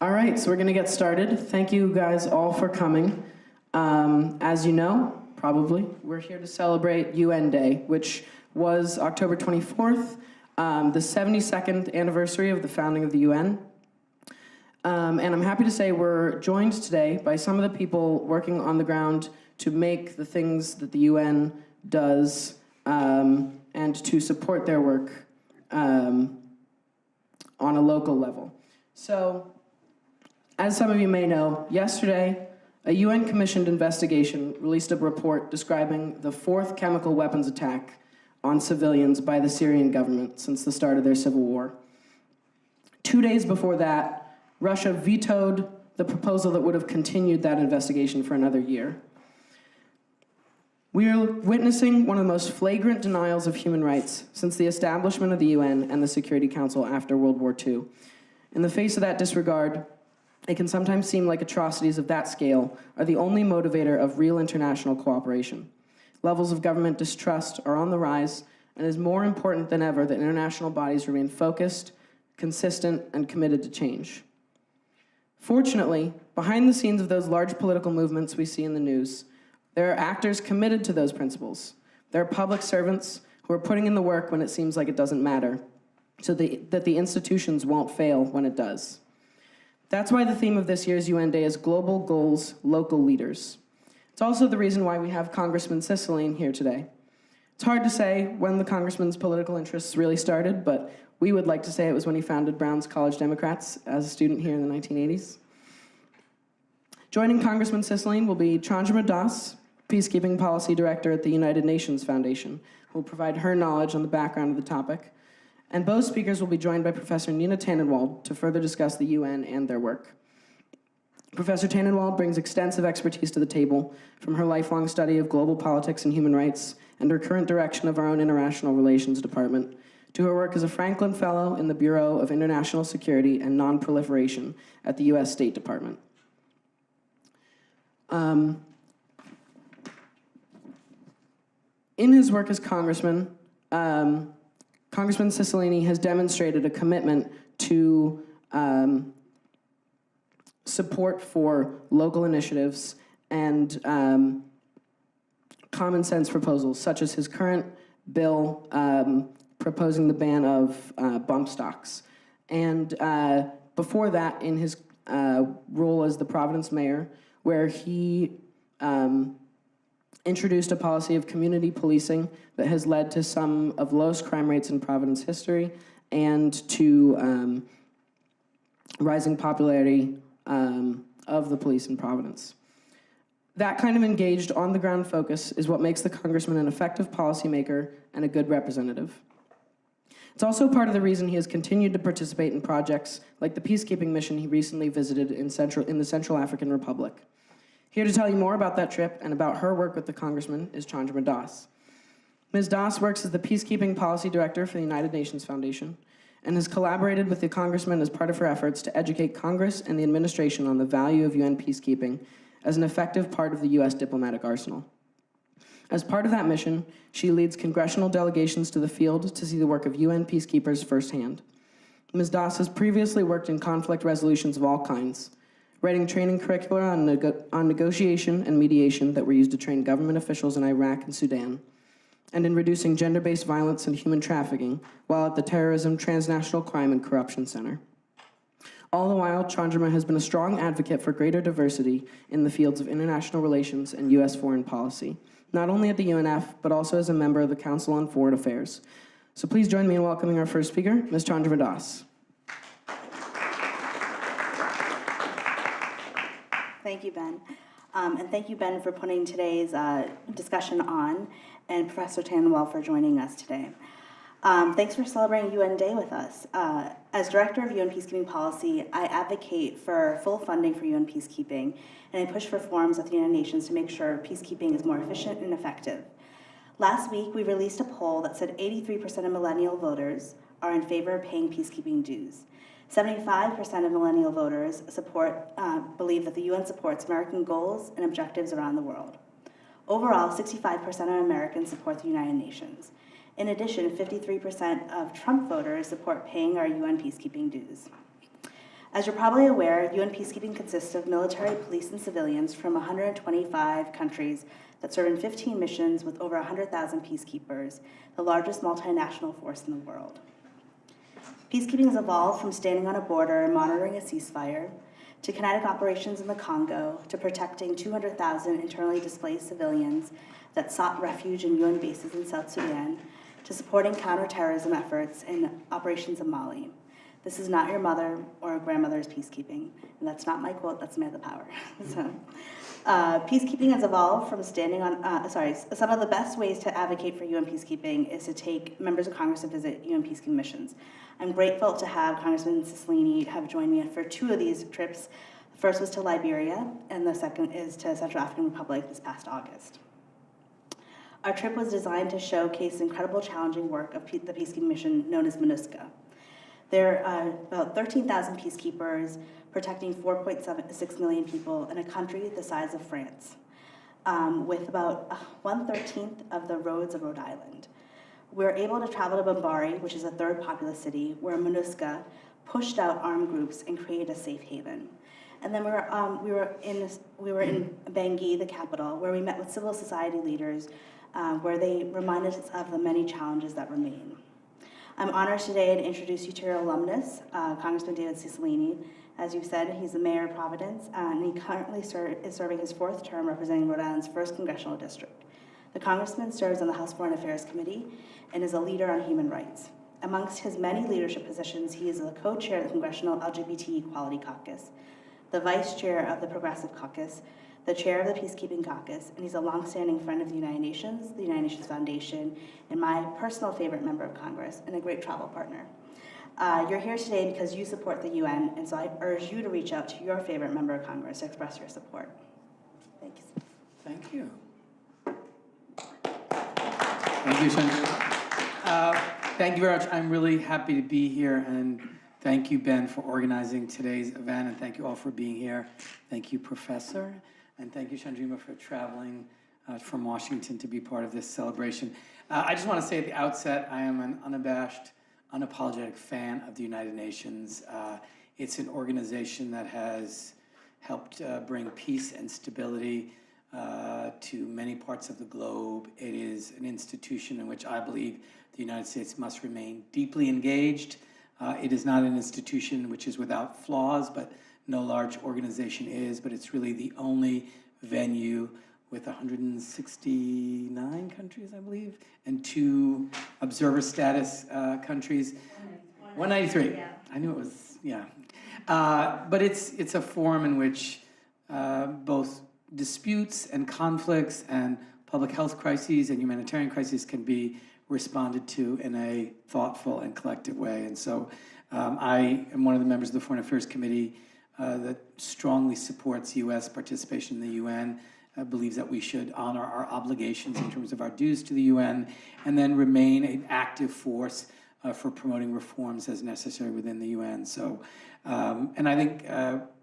All right, so we're going to get started. Thank you guys all for coming. As you know, probably, we're here to celebrate UN Day, which was October 24th, the 72nd anniversary of the founding of the UN. And I'm happy to say we're joined today by some of the people working on the ground to make the things that the UN does and to support their work on a local level. So, as some of you may know, yesterday, a UN-commissioned investigation released a report describing the fourth chemical weapons attack on civilians by the Syrian government since the start of their civil war. 2 days before that, Russia vetoed the proposal that would have continued that investigation for another year. We are witnessing one of the most flagrant denials of human rights since the establishment of the UN and the Security Council after World War II. In the face of that disregard, it can sometimes seem like atrocities of that scale are the only motivator of real international cooperation. Levels of government distrust are on the rise, and it is more important than ever that international bodies remain focused, consistent, and committed to change. Fortunately, behind the scenes of those large political movements we see in the news, there are actors committed to those principles. There are public servants who are putting in the work when it seems like it doesn't matter, so that the institutions won't fail when it does. That's why the theme of this year's UN Day is Global Goals, Local Leaders. It's also the reason why we have Congressman Cicilline here today. It's hard to say when the congressman's political interests really started, but we would like to say it was when he founded Brown's College Democrats as a student here in the 1980s. Joining Congressman Cicilline will be Chandrima, Peacekeeping Policy Director at the United Nations Foundation, who will provide her knowledge on the background of the topic. And both speakers will be joined by Professor Nina Tannewald to further discuss the UN and their work. Professor Tannewald brings extensive expertise to the table from her lifelong study of global politics and human rights and her current direction of our own International Relations Department, to her work as a Franklin Fellow in the Bureau of International Security and Non-Proliferation at the U.S. State Department. In his work as congressman, Congressman Cicilline has demonstrated a commitment to support for local initiatives and common sense proposals, such as his current bill proposing the ban of bump stocks. And before that, in his role as the Providence mayor, where he introduced a policy of community policing that has led to some of the lowest crime rates in Providence history and to rising popularity of the police in Providence. That kind of engaged, on-the-ground focus is what makes the congressman an effective policymaker and a good representative. It's also part of the reason he has continued to participate in projects like the peacekeeping mission he recently visited in the Central African Republic. Here to tell you more about that trip and about her work with the Congressman is Chandrima. Ms. Das works as the Peacekeeping Policy Director for the United Nations Foundation and has collaborated with the Congressman as part of her efforts to educate Congress and the administration on the value of UN peacekeeping as an effective part of the U.S. diplomatic arsenal. As part of that mission, she leads congressional delegations to the field to see the work of UN peacekeepers firsthand. Ms. Das has previously worked in conflict resolutions of all kinds, writing training curricula on negotiation and mediation that were used to train government officials in Iraq and Sudan, and in reducing gender-based violence and human trafficking while at the Terrorism, Transnational Crime, and Corruption Center. All the while, Chandrima has been a strong advocate for greater diversity in the fields of international relations and U.S. foreign policy, not only at the UNF, but also as a member of the Council on Foreign Affairs. So please join me in welcoming our first speaker, Ms. Chandrima. Thank you, Ben. And thank you, Ben, for putting today's discussion on, and Professor Tannewald for joining us today. Thanks for celebrating UN Day with us. As Director of UN Peacekeeping Policy, I advocate for full funding for UN peacekeeping, and I push for reforms with the United Nations to make sure peacekeeping is more efficient and effective. Last week, we released a poll that said 83% of millennial voters are in favor of paying peacekeeping dues. 75% of millennial voters believe that the UN supports American goals and objectives around the world. Overall, 65% of Americans support the United Nations. In addition, 53% of Trump voters support paying our UN peacekeeping dues. As you're probably aware, UN peacekeeping consists of military, police, and civilians from 125 countries that serve in 15 missions with over 100,000 peacekeepers, the largest multinational force in the world. Peacekeeping has evolved from standing on a border and monitoring a ceasefire, to kinetic operations in the Congo, to protecting 200,000 internally displaced civilians that sought refuge in UN bases in South Sudan, to supporting counterterrorism efforts in operations in Mali. This is not your mother or grandmother's peacekeeping. And that's not my quote, that's Samantha Power. Peacekeeping has evolved from standing on, some of the best ways to advocate for UN peacekeeping is to take members of Congress to visit UN peacekeeping missions. I'm grateful to have Congressman Cicilline have joined me for 2 of these trips. The first was to Liberia, and the second is to Central African Republic this past August. Our trip was designed to showcase the incredible challenging work of the peacekeeping mission known as MINUSCA. There are about 13,000 peacekeepers protecting 4.6 million people in a country the size of France, with about 1/13 of the roads of Rhode Island. We were able to travel to Bambari, which is a 3rd populous city, where MINUSCA pushed out armed groups and created a safe haven. And then we were in Bangui, the capital, where we met with civil society leaders, where they reminded us of the many challenges that remain. I'm honored today to introduce you to your alumnus, Congressman David Cicilline. As you said, he's the mayor of Providence, and he currently is serving his 4th term representing Rhode Island's 1st congressional district. The congressman serves on the House Foreign Affairs Committee and is a leader on human rights. Amongst his many leadership positions, he is the co-chair of the Congressional LGBT Equality Caucus, the vice chair of the Progressive Caucus, the chair of the Peacekeeping Caucus, and he's a longstanding friend of the United Nations Foundation, and my personal favorite member of Congress, and a great travel partner. You're here today because you support the UN, and so I urge you to reach out to your favorite member of Congress to express your support. Thanks. Thank you. Thank you, Chandrima. Thank you very much. I'm really happy to be here, and thank you, Ben, for organizing today's event, and thank you all for being here. Thank you, Professor, and thank you, Chandrima, for traveling from Washington to be part of this celebration. I just want to say at the outset, I am an unabashed, unapologetic fan of the United Nations. It's an organization that has helped bring peace and stability to many parts of the globe. It is an institution in which I believe the United States must remain deeply engaged. It is not an institution which is without flaws, but no large organization is, but it's really the only venue with 169 countries, I believe, and 2 observer status countries. 193. Yeah. I knew it was, yeah. But it's a forum in which both disputes and conflicts and public health crises and humanitarian crises can be responded to in a thoughtful and collective way. And so I am one of the members of the Foreign Affairs Committee that strongly supports U.S. participation in the UN, believes that we should honor our obligations in terms of our dues to the UN, and then remain an active force for promoting reforms as necessary within the UN. So, and I think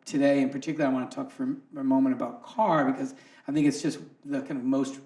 today in particular, I want to talk for a moment about CAR, because I think it's just the kind of most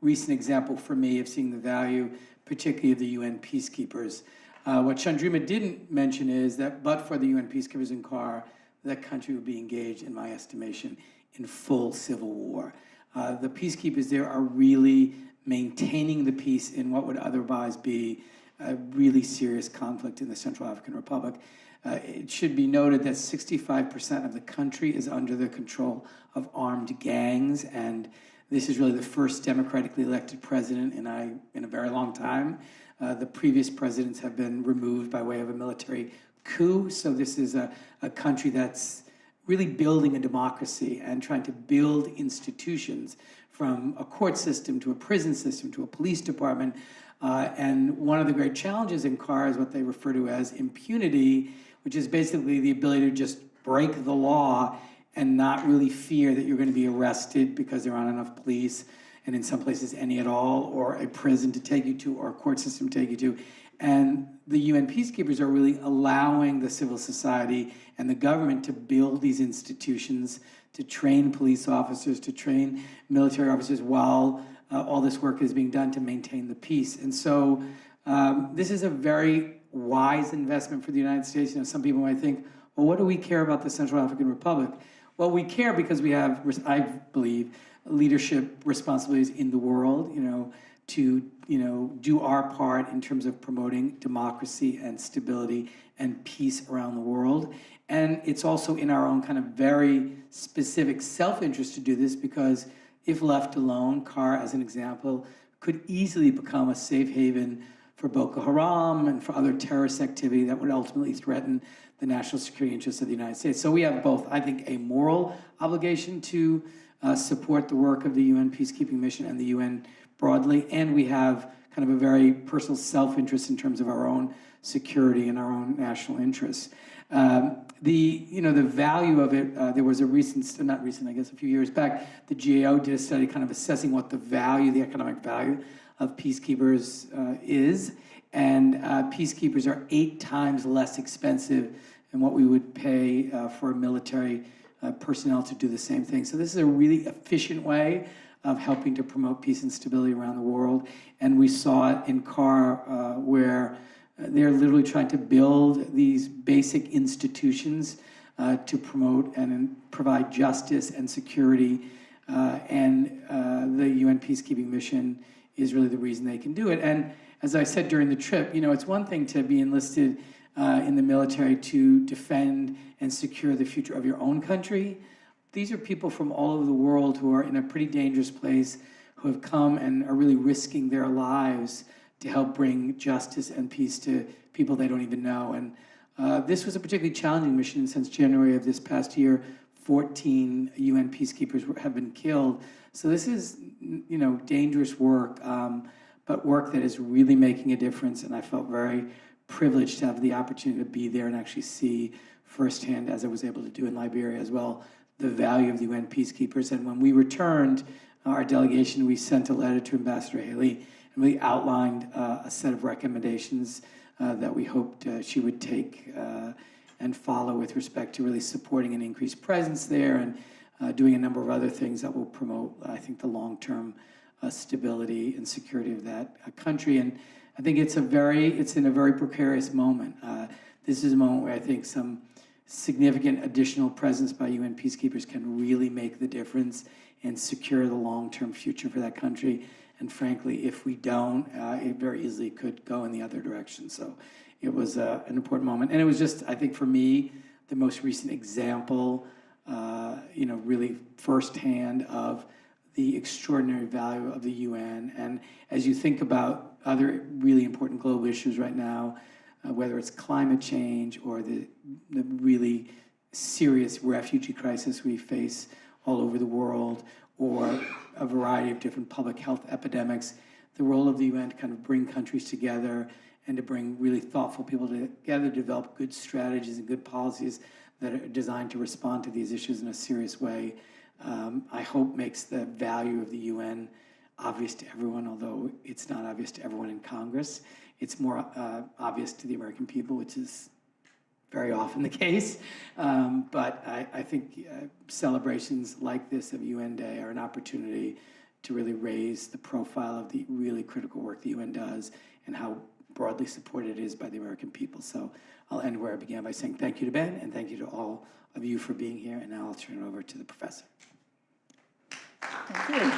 recent example for me of seeing the value, particularly of the UN peacekeepers. What Chandrima didn't mention is that but for the UN peacekeepers in CAR, that country would be engaged, in my estimation, in full civil war. The peacekeepers there are really maintaining the peace in what would otherwise be a really serious conflict in the Central African Republic. It should be noted that 65% of the country is under the control of armed gangs, and this is really the first democratically elected president in a very long time. The previous presidents have been removed by way of a military coup, so this is a country that's really building a democracy and trying to build institutions, from a court system to a prison system to a police department. And one of the great challenges in CAR is what they refer to as impunity, which is basically the ability to just break the law and not really fear that you're going to be arrested because there aren't enough police, and in some places any at all, or a prison to take you to, or a court system to take you to. And the UN peacekeepers are really allowing the civil society and the government to build these institutions, to train police officers, to train military officers, while all this work is being done to maintain the peace. And so this is a very wise investment for the United States. You know, some people might think, well, what do we care about the Central African Republic? Well, we care because we have, I believe, leadership responsibilities in the world, to, do our part in terms of promoting democracy and stability and peace around the world. And it's also in our own kind of very specific self-interest to do this, because if left alone, CAR, as an example, could easily become a safe haven for Boko Haram and for other terrorist activity that would ultimately threaten the national security interests of the United States. So we have both, I think, a moral obligation to support the work of the UN peacekeeping mission and the UN broadly, and we have kind of a very personal self-interest in terms of our own security and our own national interests. The value of it, there was a not recent, I guess a few years back, the GAO did a study kind of assessing what the economic value of peacekeepers is, and peacekeepers are 8 times less expensive than what we would pay for military personnel to do the same thing. So this is a really efficient way of helping to promote peace and stability around the world, and we saw it in CAR where they're literally trying to build these basic institutions to promote and provide justice and security, and the UN peacekeeping mission is really the reason they can do it. And as I said during the trip, it's one thing to be enlisted in the military to defend and secure the future of your own country. These are people from all over the world who are in a pretty dangerous place, who have come and are really risking their lives to help bring justice and peace to people they don't even know. And this was a particularly challenging mission. Since January of this past year, 14 UN peacekeepers have been killed. So this is, dangerous work, but work that is really making a difference. And I felt very privileged to have the opportunity to be there and actually see firsthand, as I was able to do in Liberia as well, the value of the UN peacekeepers. And when we returned, our delegation, we sent a letter to Ambassador Haley and really outlined a set of recommendations that we hoped she would take and follow with respect to really supporting an increased presence there and doing a number of other things that will promote, I think, the long-term stability and security of that country. And I think it's in a very precarious moment. This is a moment where I think some significant additional presence by UN peacekeepers can really make the difference and secure the long-term future for that country. And frankly, if we don't, it very easily could go in the other direction. So it was an important moment. And it was just, I think for me, the most recent example, really firsthand of the extraordinary value of the UN. And as you think about other really important global issues right now, whether it's climate change or the really serious refugee crisis we face all over the world, or a variety of different public health epidemics, the role of the UN to kind of bring countries together and to bring really thoughtful people together, develop good strategies and good policies that are designed to respond to these issues in a serious way, I hope makes the value of the UN obvious to everyone, although it's not obvious to everyone in Congress. It's more obvious to the American people, which is very often the case. But I think celebrations like this of UN Day are an opportunity to really raise the profile of the really critical work the UN does and how broadly supported it is by the American people. So I'll end where I began by saying thank you to Ben and thank you to all of you for being here. And now I'll turn it over to the professor. Thank you.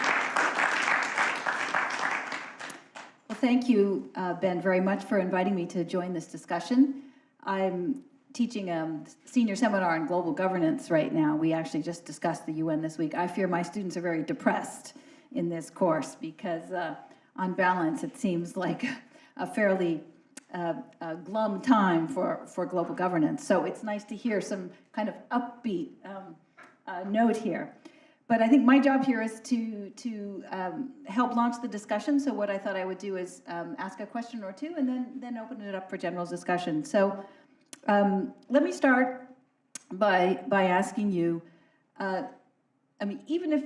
Well, thank you, Ben, very much for inviting me to join this discussion. I'm teaching a senior seminar on global governance right now. We actually just discussed the UN this week. I fear my students are very depressed in this course because on balance, it seems like a fairly glum time for global governance. So it's nice to hear some kind of upbeat note here. But I think my job here is to help launch the discussion. So what I thought I would do is ask a question or two and then open it up for general discussion. So let me start by asking you, even if,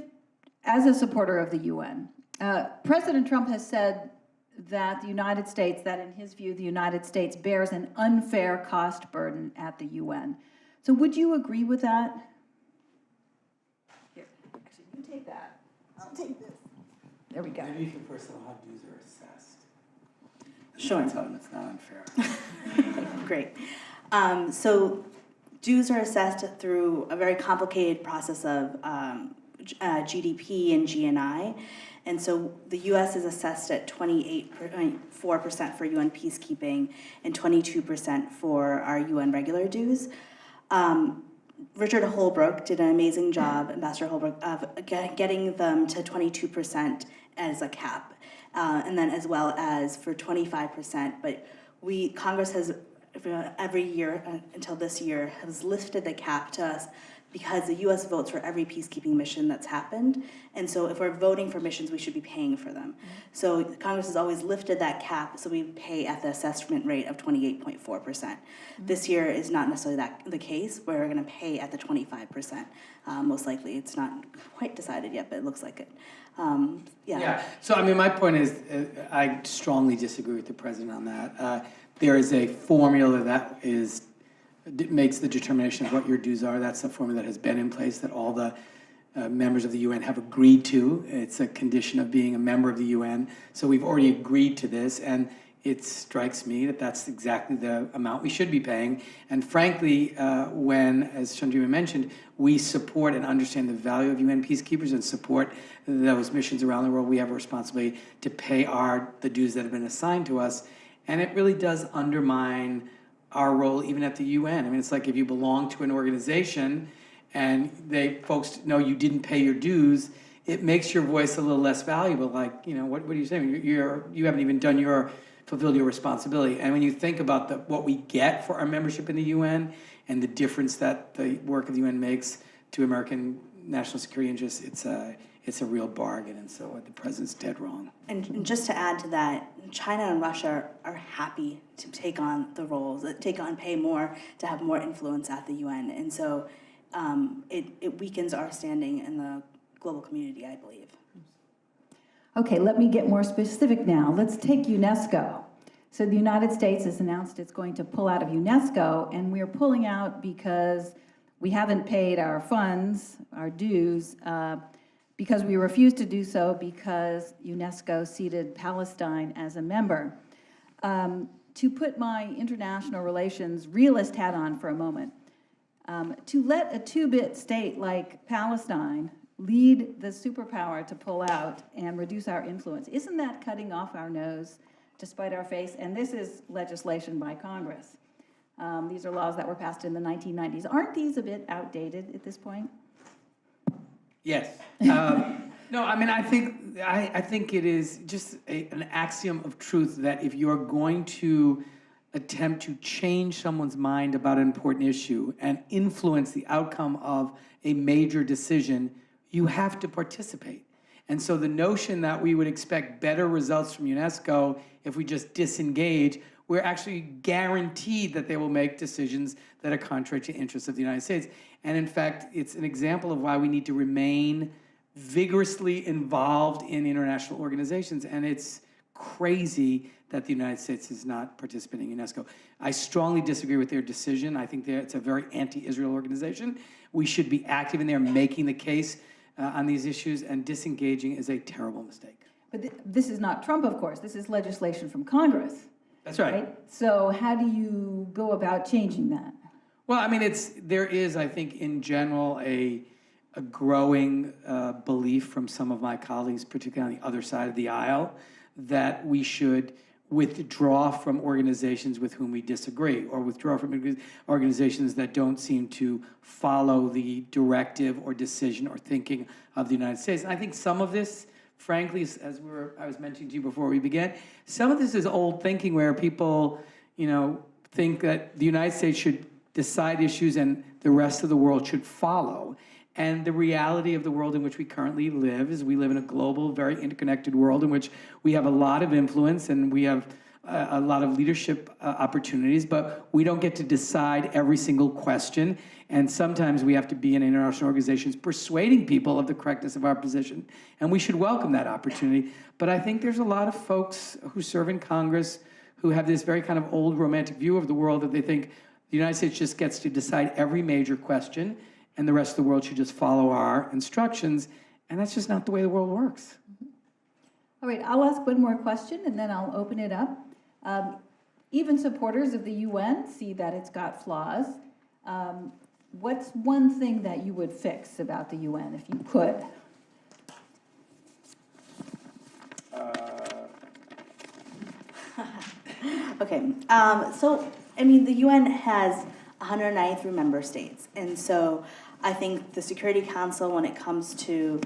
as a supporter of the UN, President Trump has said that the United States, that in his view, the United States bears an unfair cost burden at the UN. So would you agree with that? Here, actually, you take that. I'll take this. There we go. Maybe you can first know how dues are assessed. Sure. Tell them it's not unfair. Great. So dues are assessed through a very complicated process of GDP and GNI. And so the U.S. is assessed at 28.4% for UN peacekeeping and 22% for our UN regular dues. Richard Holbrooke did an amazing job, Ambassador Holbrooke, of getting them to 22% as a cap, and then as well as for 25%. But Congress has every year until this year has lifted the cap to us because the U.S. votes for every peacekeeping mission that's happened. And so if we're voting for missions, we should be paying for them. So Congress has always lifted that cap, so we pay at the assessment rate of 28.4%. This year is not necessarily the case. We're going to pay at the 25%. Most likely. It's not quite decided yet, but it looks like it. Yeah. So, I mean, my point is, I strongly disagree with the president on that. There is a formula that makes the determination of what your dues are. That's a formula that has been in place that all the members of the UN have agreed to. It's a condition of being a member of the UN. So we've already agreed to this, and it strikes me that that's exactly the amount we should be paying. And frankly, when, as Chandrima mentioned, we support and understand the value of UN peacekeepers and support those missions around the world, we have a responsibility to pay the dues that have been assigned to us. And it really does undermine our role even at the UN. I mean, it's like if you belong to an organization and folks know you didn't pay your dues, it makes your voice a little less valuable. Like, what are you saying? You haven't even fulfilled your responsibility. And when you think about what we get for our membership in the UN and the difference that the work of the UN makes to American national security interests, it's a real bargain, and so the president's dead wrong. And just to add to that, China and Russia are happy to take on the roles, pay more, to have more influence at the UN. And so it weakens our standing in the global community, I believe. Okay, let me get more specific now. Let's take UNESCO. So the United States has announced it's going to pull out of UNESCO, and we're pulling out because we haven't paid our funds, our dues, because we refused to do so because UNESCO ceded Palestine as a member. To put my international relations realist hat on for a moment, to let a two-bit state like Palestine lead the superpower to pull out and reduce our influence, isn't that cutting off our nose to spite our face? And this is legislation by Congress. These are laws that were passed in the 1990s. Aren't these a bit outdated at this point? Yes. No, I mean, I think it is just an axiom of truth that if you're going to attempt to change someone's mind about an important issue and influence the outcome of a major decision, you have to participate. And so the notion that we would expect better results from UNESCO if we just disengage, we're actually guaranteed that they will make decisions that are contrary to the interests of the United States. And in fact, it's an example of why we need to remain vigorously involved in international organizations. And it's crazy that the United States is not participating in UNESCO. I strongly disagree with their decision. I think it's a very anti-Israel organization. We should be active in there making the case on these issues, and disengaging is a terrible mistake. But this is not Trump, of course. This is legislation from Congress. That's right. So how do you go about changing that? Well, I mean, there is, I think, in general, a growing belief from some of my colleagues, particularly on the other side of the aisle, that we should withdraw from organizations with whom we disagree, or withdraw from organizations that don't seem to follow the directive or decision or thinking of the United States. And I think some of this, frankly, as I was mentioning to you before we began, some of this is old thinking where people, think that the United States should decide issues and the rest of the world should follow. And the reality of the world in which we currently live is we live in a global, very interconnected world in which we have a lot of influence and we have a lot of leadership opportunities, but we don't get to decide every single question. And sometimes we have to be in international organizations persuading people of the correctness of our position. And we should welcome that opportunity. But I think there's a lot of folks who serve in Congress who have this very kind of old romantic view of the world that they think the United States just gets to decide every major question and the rest of the world should just follow our instructions. And that's just not the way the world works. All right, I'll ask one more question and then I'll open it up. Even supporters of the UN see that it's got flaws. What's one thing that you would fix about the UN if you could? Okay, so, I mean, the UN has 193 member states, and so I think the Security Council, when it comes to,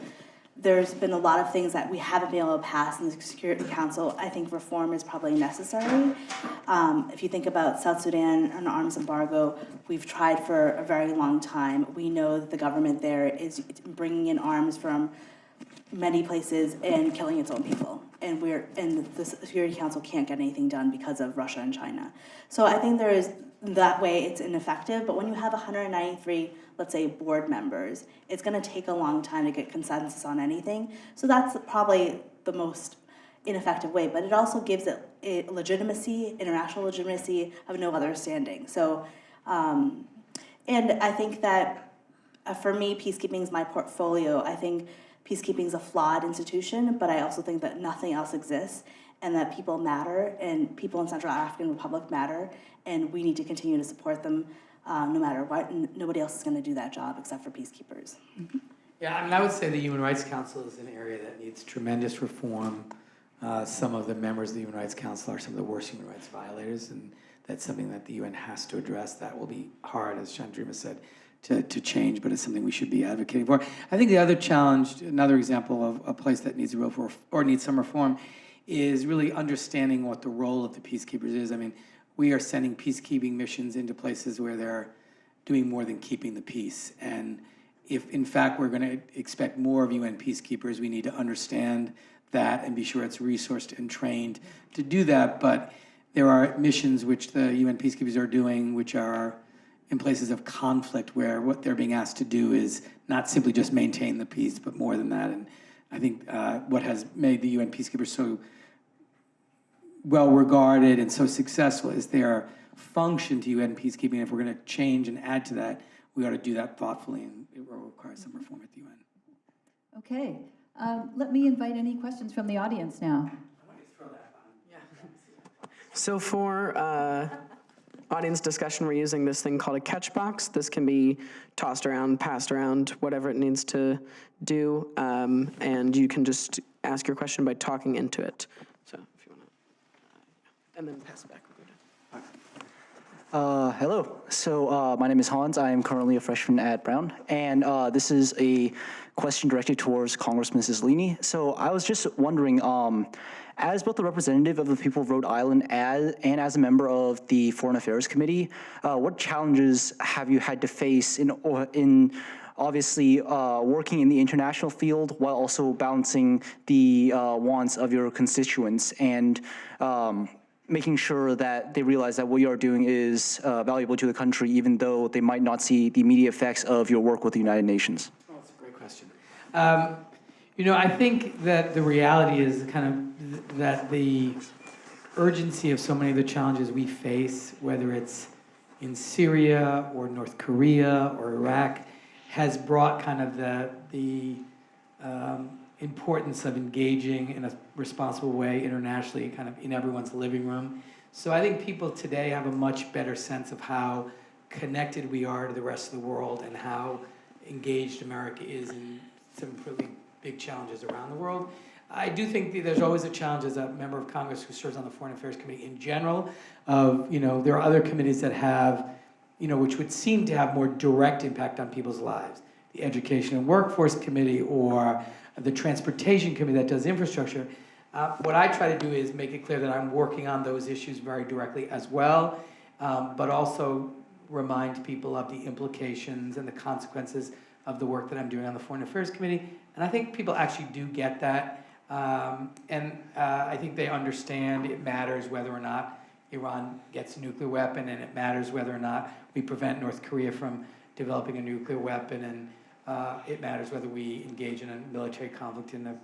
there's been a lot of things that we haven't been able to pass in the Security Council. I think reform is probably necessary. If you think about South Sudan, an arms embargo, we've tried for a very long time. We know that the government there is bringing in arms from many places and killing its own people. And the Security Council can't get anything done because of Russia and China. So I think there is, that way it's ineffective, but when you have 193, let's say, board members, it's gonna take a long time to get consensus on anything. So that's probably the most ineffective way, but it also gives it a legitimacy, international legitimacy of no other standing. So, and I think that for me, peacekeeping is my portfolio. I think peacekeeping is a flawed institution, but I also think that nothing else exists and that people matter and people in Central African Republic matter, and we need to continue to support them no matter what, and nobody else is going to do that job except for peacekeepers. Mm-hmm. Yeah, I mean, I would say the Human Rights Council is an area that needs tremendous reform. Some of the members of the Human Rights Council are some of the worst human rights violators, and that's something that the UN has to address. That will be hard, as Chandrima said, to change, but it's something we should be advocating for. I think the other challenge, another example of a place that needs a real or needs some reform, is really understanding what the role of the peacekeepers is. I mean, we are sending peacekeeping missions into places where they're doing more than keeping the peace. And if, in fact, we're going to expect more of UN peacekeepers, we need to understand that and be sure it's resourced and trained to do that. But there are missions which the UN peacekeepers are doing which are in places of conflict where what they're being asked to do is not simply just maintain the peace, but more than that. And I think what has made the UN peacekeepers so well regarded and so successful is their function to UN peacekeeping. If we're going to change and add to that, we ought to do that thoughtfully, and it will require some reform at the UN. Okay, let me invite any questions from the audience now. So for audience discussion, we're using this thing called a catch box. This can be tossed around, passed around, whatever it needs to do, and you can just ask your question by talking into it. So if you want to, and then pass it back. Hello. So my name is Hans. I am currently a freshman at Brown, and this is a question directed towards Congressman Cicilline. So I was just wondering, as both the representative of the people of Rhode Island and as a member of the Foreign Affairs Committee, what challenges have you had to face in obviously working in the international field while also balancing the wants of your constituents and making sure that they realize that what you are doing is valuable to the country, even though they might not see the immediate effects of your work with the United Nations? Oh, that's a great question. You know, I think that the reality is kind of that the urgency of so many of the challenges we face, whether it's in Syria or North Korea or Iraq, has brought kind of the importance of engaging in a responsible way internationally, kind of in everyone's living room. So I think people today have a much better sense of how connected we are to the rest of the world and how engaged America is in some really big challenges around the world. I do think that there's always a challenge as a member of Congress who serves on the Foreign Affairs Committee in general of, you know, there are other committees that have, you know, which would seem to have more direct impact on people's lives. The Education and Workforce Committee or the Transportation Committee that does infrastructure. What I try to do is make it clear that I'm working on those issues very directly as well, but also remind people of the implications and the consequences of the work that I'm doing on the Foreign Affairs Committee. And I think people actually do get that. I think they understand it matters whether or not Iran gets a nuclear weapon, and it matters whether or not we prevent North Korea from developing a nuclear weapon, and it matters whether we engage in a military conflict in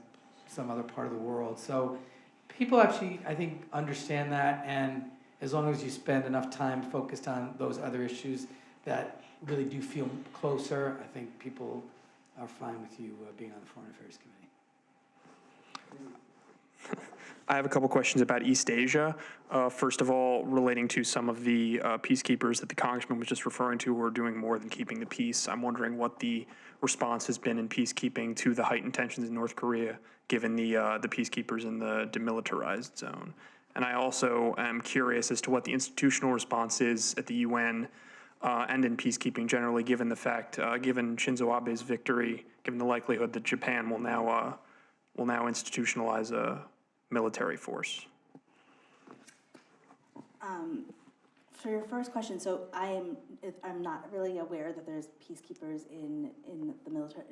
some other part of the world. So people actually, I think, understand that, and as long as you spend enough time focused on those other issues that really do feel closer, I think people are fine with you being on the Foreign Affairs Committee. I have a couple questions about East Asia. First of all, relating to some of the peacekeepers that the congressman was just referring to who are doing more than keeping the peace. I'm wondering what the response has been in peacekeeping to the heightened tensions in North Korea, given the peacekeepers in the demilitarized zone. And I also am curious as to what the institutional response is at the UN and in peacekeeping generally, given the fact, given Shinzo Abe's victory, given the likelihood that Japan will now institutionalize a military force. For your first question, so I'm not really aware that there's peacekeepers in the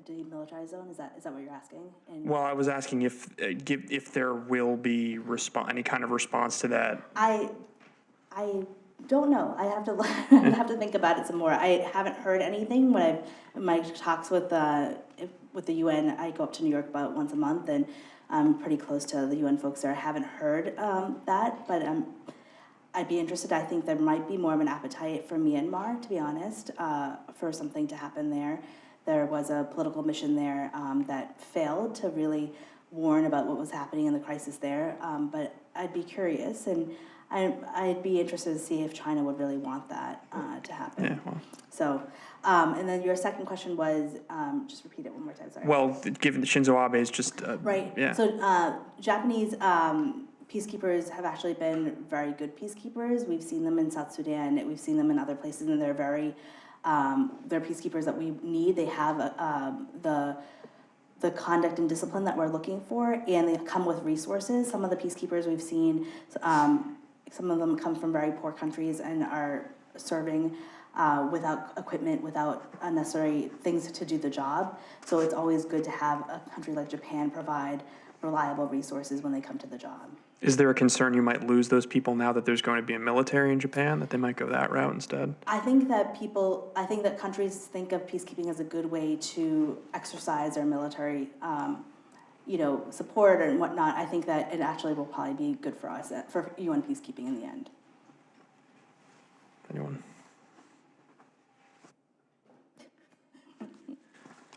demilitarized zone. Is that what you're asking? Well, I was asking if there will be any kind of response to that. I don't know. I have to I have to think about it some more. I haven't heard anything when in my talks with the UN. I go up to New York about once a month, and I'm pretty close to the UN folks there. I haven't heard that, but I'd be interested. I think there might be more of an appetite for Myanmar, to be honest, for something to happen there. There was a political mission there that failed to really warn about what was happening in the crisis there, but I'd be curious, and I'd be interested to see if China would really want that to happen. Yeah, well. So, and then your second question was, just repeat it one more time, sorry. Well, given that Shinzo Abe is just right. Yeah. So Japanese peacekeepers have actually been very good peacekeepers. We've seen them in South Sudan. We've seen them in other places, and they're very they're peacekeepers that we need. They have the conduct and discipline that we're looking for, and they come with resources. Some of the peacekeepers we've seen, some of them come from very poor countries and are serving without equipment, without unnecessary things to do the job. So it's always good to have a country like Japan provide reliable resources when they come to the job. Is there a concern you might lose those people now that there's going to be a military in Japan, that they might go that route instead? I think that countries think of peacekeeping as a good way to exercise their military, support and whatnot. I think that it actually will probably be good for us, for UN peacekeeping in the end. Anyone?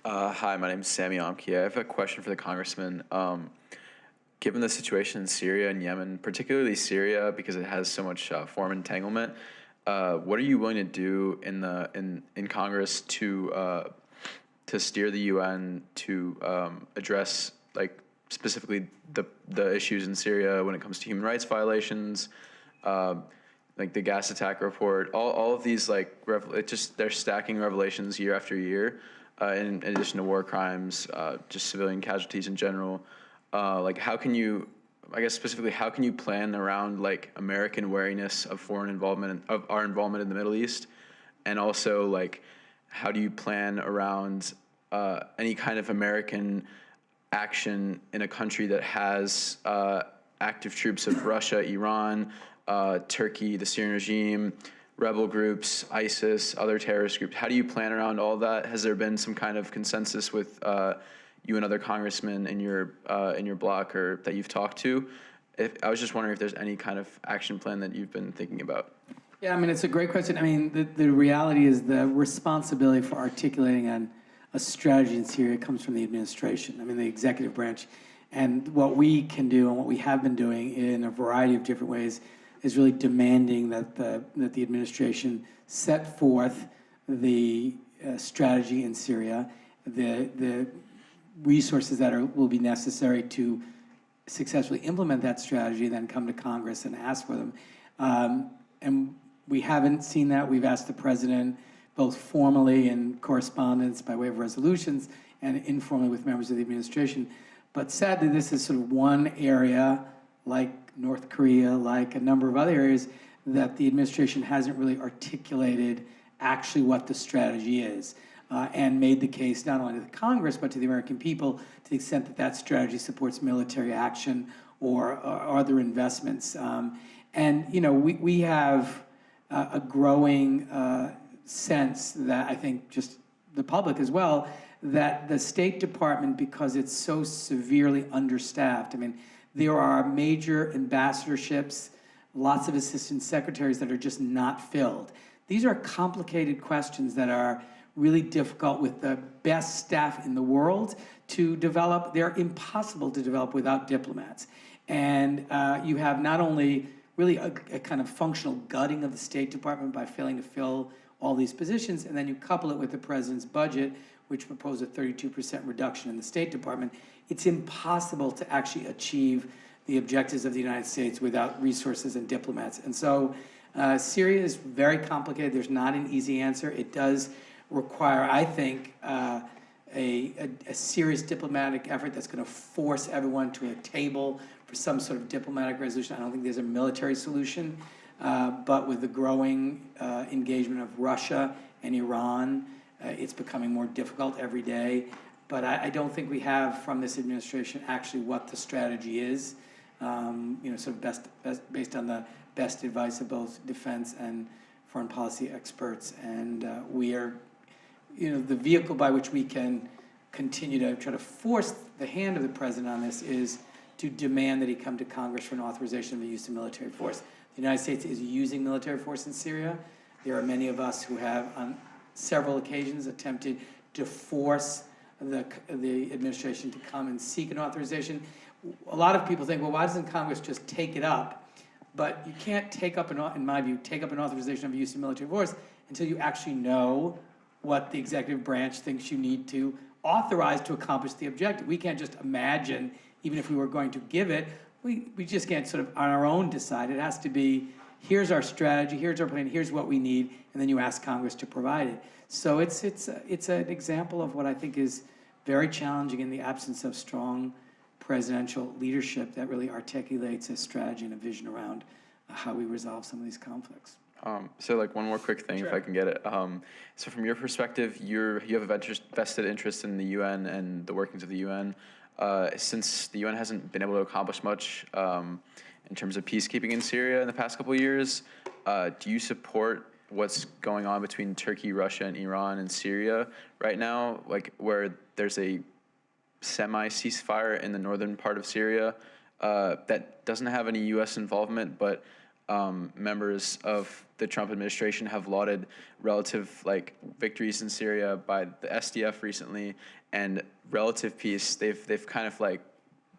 Hi, my name is Sami Amki. I have a question for the congressman. Given the situation in Syria and Yemen, particularly Syria, because it has so much foreign entanglement, what are you willing to do in Congress to steer the UN to address specifically the issues in Syria when it comes to human rights violations, like the gas attack report, all of these they're stacking revelations year after year, in addition to war crimes, just civilian casualties in general. How can you, specifically, how can you plan around American wariness of foreign involvement, of our involvement in the Middle East, and also how do you plan around any kind of American action in a country that has active troops of Russia, Iran, Turkey, the Syrian regime, rebel groups, ISIS, other terrorist groups? How do you plan around all that? Has there been some kind of consensus with you and other congressmen in your bloc or that you've talked to? I was just wondering if there's any kind of action plan that you've been thinking about. Yeah, it's a great question. The reality is the responsibility for articulating a strategy in Syria comes from the administration, the executive branch. And what we can do and what we have been doing in a variety of different ways is really demanding that the administration set forth the strategy in Syria, the resources that will be necessary to successfully implement that strategy, then come to Congress and ask for them. And we haven't seen that. We've asked the president, both formally in correspondence by way of resolutions and informally with members of the administration. But sadly, this is sort of one area, like North Korea, like a number of other areas, that the administration hasn't really articulated actually what the strategy is. And made the case not only to the Congress, but to the American people, to the extent that that strategy supports military action or other investments. We have a growing sense that I think just the public as well, that the State Department, because it's so severely understaffed, there are major ambassadorships, lots of assistant secretaries that are just not filled. These are complicated questions that are really difficult with the best staff in the world to develop. They're impossible to develop without diplomats. And you have not only really a kind of functional gutting of the State Department by failing to fill all these positions, and then you couple it with the president's budget, which proposed a 32% reduction in the State Department. It's impossible to actually achieve the objectives of the United States without resources and diplomats. And so Syria is very complicated. There's not an easy answer. It does require, I think, a serious diplomatic effort that's going to force everyone to a table for some sort of diplomatic resolution. I don't think there's a military solution, but with the growing engagement of Russia and Iran, it's becoming more difficult every day. But I don't think we have from this administration actually what the strategy is, sort of best based on the best advice of both defense and foreign policy experts. And we are, the vehicle by which we can continue to try to force the hand of the president on this is to demand that he come to Congress for an authorization of the use of military force. The United States is using military force in Syria. There are many of us who have on several occasions attempted to force the administration to come and seek an authorization. A lot of people think, well, why doesn't Congress just take it up? But you can't take up, in my view, take up an authorization of the use of military force until you actually know what the executive branch thinks you need to authorize to accomplish the objective. We can't just imagine, even if we were going to give it, we just can't sort of on our own decide. It has to be, here's our strategy, here's our plan, here's what we need, and then you ask Congress to provide it. So it's an example of what I think is very challenging in the absence of strong presidential leadership that really articulates a strategy and a vision around how we resolve some of these conflicts. So like one more quick thing, if I can get it. So from your perspective, you have a vested interest in the UN and the workings of the UN. Since the UN hasn't been able to accomplish much in terms of peacekeeping in Syria in the past couple of years, do you support what's going on between Turkey, Russia, and Iran and Syria right now, like where there's a semi-ceasefire in the northern part of Syria that doesn't have any U.S. involvement, but members of the Trump administration have lauded relative victories in Syria by the SDF recently, and relative peace. They've kind of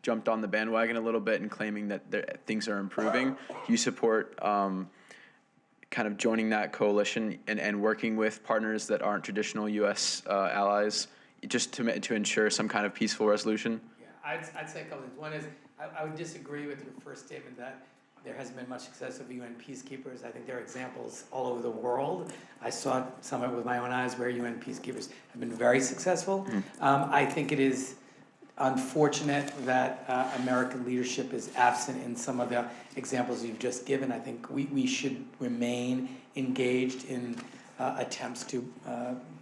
jumped on the bandwagon a little bit and claiming that things are improving. Do you support kind of joining that coalition and working with partners that aren't traditional U.S. allies, just to ensure some kind of peaceful resolution? Yeah, I'd say a couple things. One is I would disagree with your first statement that there hasn't been much success of UN peacekeepers. I think there are examples all over the world. I saw some of it with my own eyes where UN peacekeepers have been very successful. I think it is unfortunate that American leadership is absent in some of the examples you've just given. I think we should remain engaged in attempts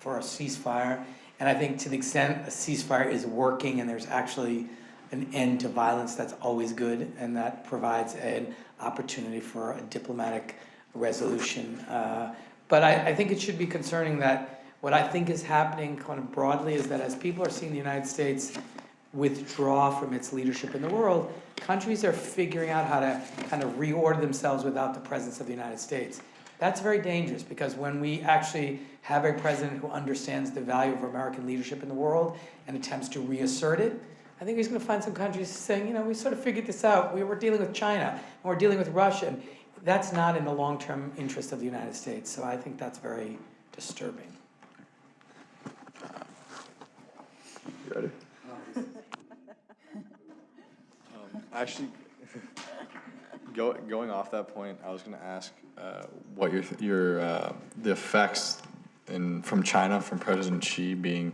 for a ceasefire. And I think to the extent a ceasefire is working and there's actually an end to violence, that's always good, and that provides an opportunity for a diplomatic resolution. But I think it should be concerning that what I think is happening kind of broadly is that as people are seeing the United States withdraw from its leadership in the world, countries are figuring out how to kind of reorder themselves without the presence of the United States. That's very dangerous, because when we actually have a president who understands the value of American leadership in the world and attempts to reassert it, I think he's going to find some countries saying, we sort of figured this out. We were dealing with China, and we're dealing with Russia. And that's not in the long-term interest of the United States. So I think that's very disturbing. You ready? Actually, going off that point, I was going to ask what the effects from China, from President Xi being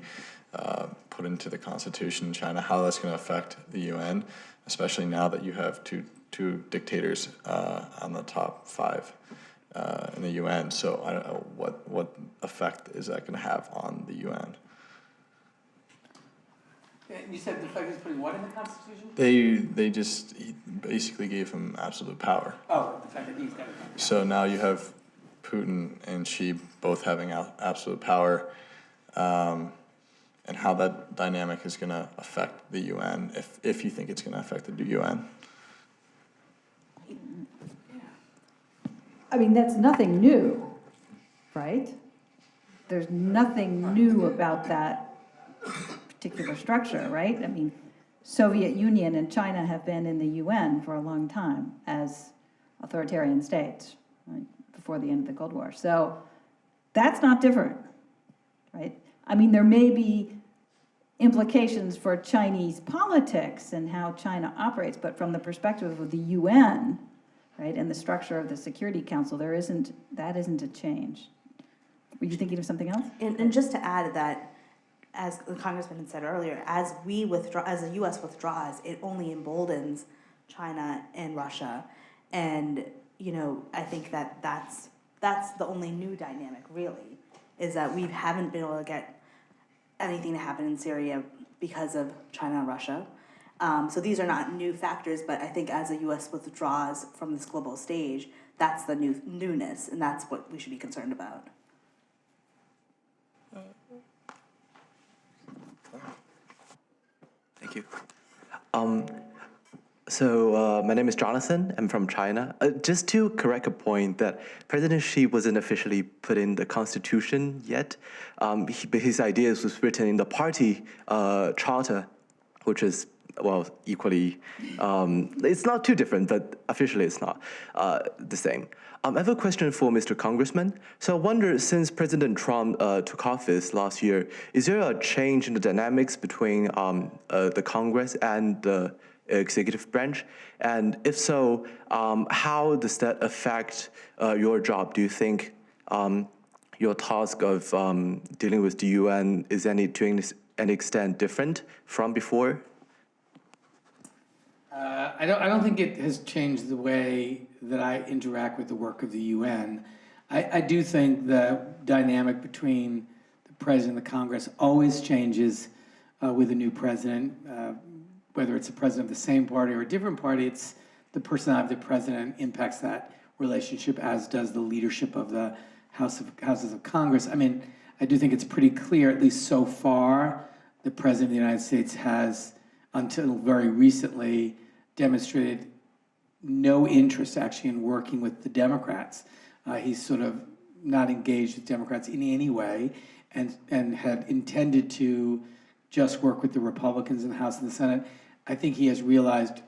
put into the Constitution in China, how that's going to affect the UN, especially now that you have two dictators on the top 5 in the UN. So I don't know what effect is that going to have on the UN. You said the fact he's putting what in the Constitution? They just basically gave him absolute power. Oh, the fact that he's got it. So now you have Putin and Xi both having absolute power, and how that dynamic is going to affect the UN, if you think it's going to affect the UN. I mean, that's nothing new, right? There's nothing new about that particular structure, right? I mean, Soviet Union and China have been in the UN for a long time as authoritarian states, right, before the end of the Cold War. So that's not different, right? I mean, there may be implications for Chinese politics and how China operates, but from the perspective of the UN, right, and the structure of the Security Council, that isn't a change. Were you thinking of something else? And just to add that, as the Congressman had said earlier, as the U.S. withdraws, it only emboldens China and Russia, and I think that's the only new dynamic really, is that we haven't been able to get anything to happen in Syria because of China and Russia. So these are not new factors, but I think as the U.S. withdraws from this global stage, that's the newness, and that's what we should be concerned about. Thank you. My name is Jonathan. I'm from China. Just to correct a point that President Xi wasn't officially put in the constitution yet. His ideas was written in the party charter, which is, well, equally, it's not too different, but officially it's not the same. I have a question for Mr. Congressman. So I wonder, since President Trump took office last year, is there a change in the dynamics between the Congress and the executive branch? And if so, how does that affect your job? Do you think your task of dealing with the UN is to any extent different from before? I don't think it has changed the way that I interact with the work of the UN. I do think the dynamic between the president and the Congress always changes with a new president. Whether it's a president of the same party or a different party, it's the personality of the president impacts that relationship, as does the leadership of the houses of Congress. I mean, I do think it's pretty clear, at least so far, the president of the United States has, until very recently, demonstrated no interest actually in working with the Democrats. He's sort of not engaged with Democrats in any way, and had intended to just work with the Republicans in the House and the Senate. I think he has realized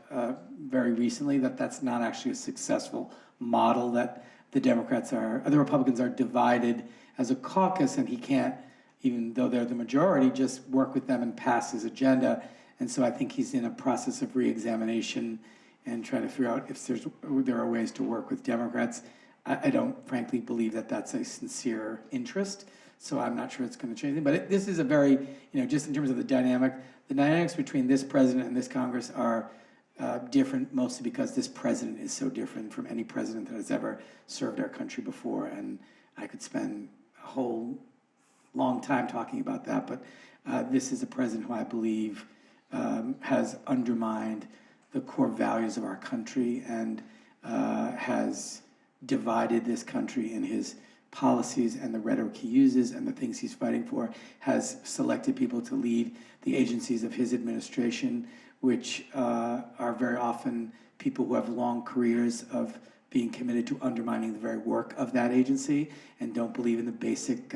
very recently that that's not actually a successful model, that the Republicans are divided as a caucus, and he can't, even though they're the majority, just work with them and pass his agenda. And so I think he's in a process of re-examination and trying to figure out if there are ways to work with Democrats. I don't frankly believe that that's a sincere interest, so I'm not sure it's going to change anything. But this is a very, just in terms of the dynamics between this president and this Congress are different, mostly because this president is so different from any president that has ever served our country before. And I could spend a whole long time talking about that, but this is a president who I believe has undermined the core values of our country and has divided this country in his policies and the rhetoric he uses and the things he's fighting for, has selected people to lead the agencies of his administration, which are very often people who have long careers of being committed to undermining the very work of that agency and don't believe in the basic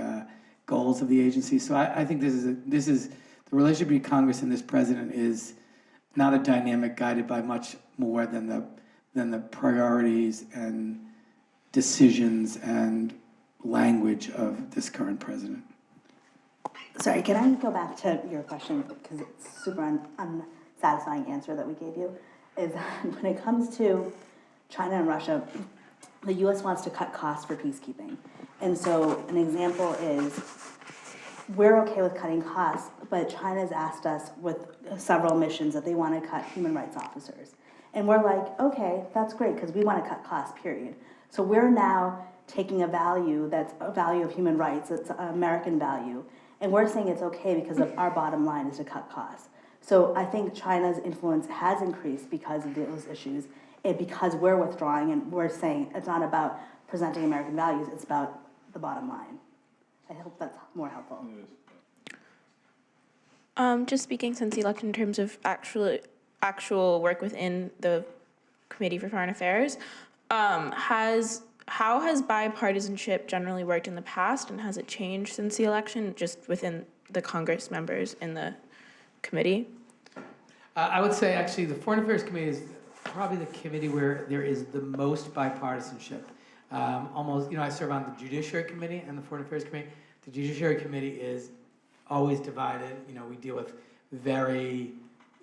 goals of the agency. So I think this is the relationship between Congress and this president is not a dynamic guided by much more than the priorities and decisions and language of this current president. Sorry, can I go back to your question, because it's super unsatisfying answer that we gave you, is when it comes to China and Russia, the U.S. wants to cut costs for peacekeeping. And so an example is, we're okay with cutting costs, but China's asked us with several missions that they want to cut human rights officers. And we're like, okay, that's great, because we want to cut costs, period. So we're now taking a value that's a value of human rights, it's an American value, and we're saying it's okay because of our bottom line is to cut costs. So I think China's influence has increased because of those issues, and because we're withdrawing and we're saying it's not about presenting American values, it's about the bottom line. I hope that's more helpful. Just speaking since the election in terms of actual work within the Committee for Foreign Affairs, how has bipartisanship generally worked in the past, and has it changed since the election, just within the Congress members in the committee? I would say, actually, the Foreign Affairs Committee is probably the committee where there is the most bipartisanship. Almost, I serve on the Judiciary Committee and the Foreign Affairs Committee. The Judiciary Committee is always divided. We deal with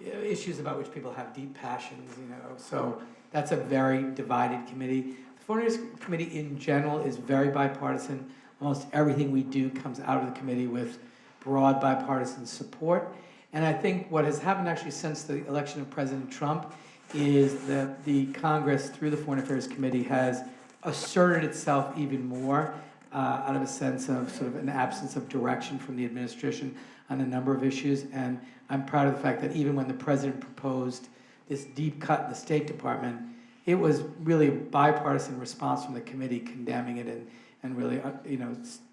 issues about which people have deep passions, so that's a very divided committee. The Foreign Affairs Committee in general is very bipartisan. Almost everything we do comes out of the committee with broad bipartisan support. And I think what has happened actually since the election of President Trump is that the Congress, through the Foreign Affairs Committee, has asserted itself even more out of a sense of sort of an absence of direction from the administration on a number of issues. And I'm proud of the fact that even when the president proposed this deep cut in the State Department, it was really a bipartisan response from the committee condemning it and really,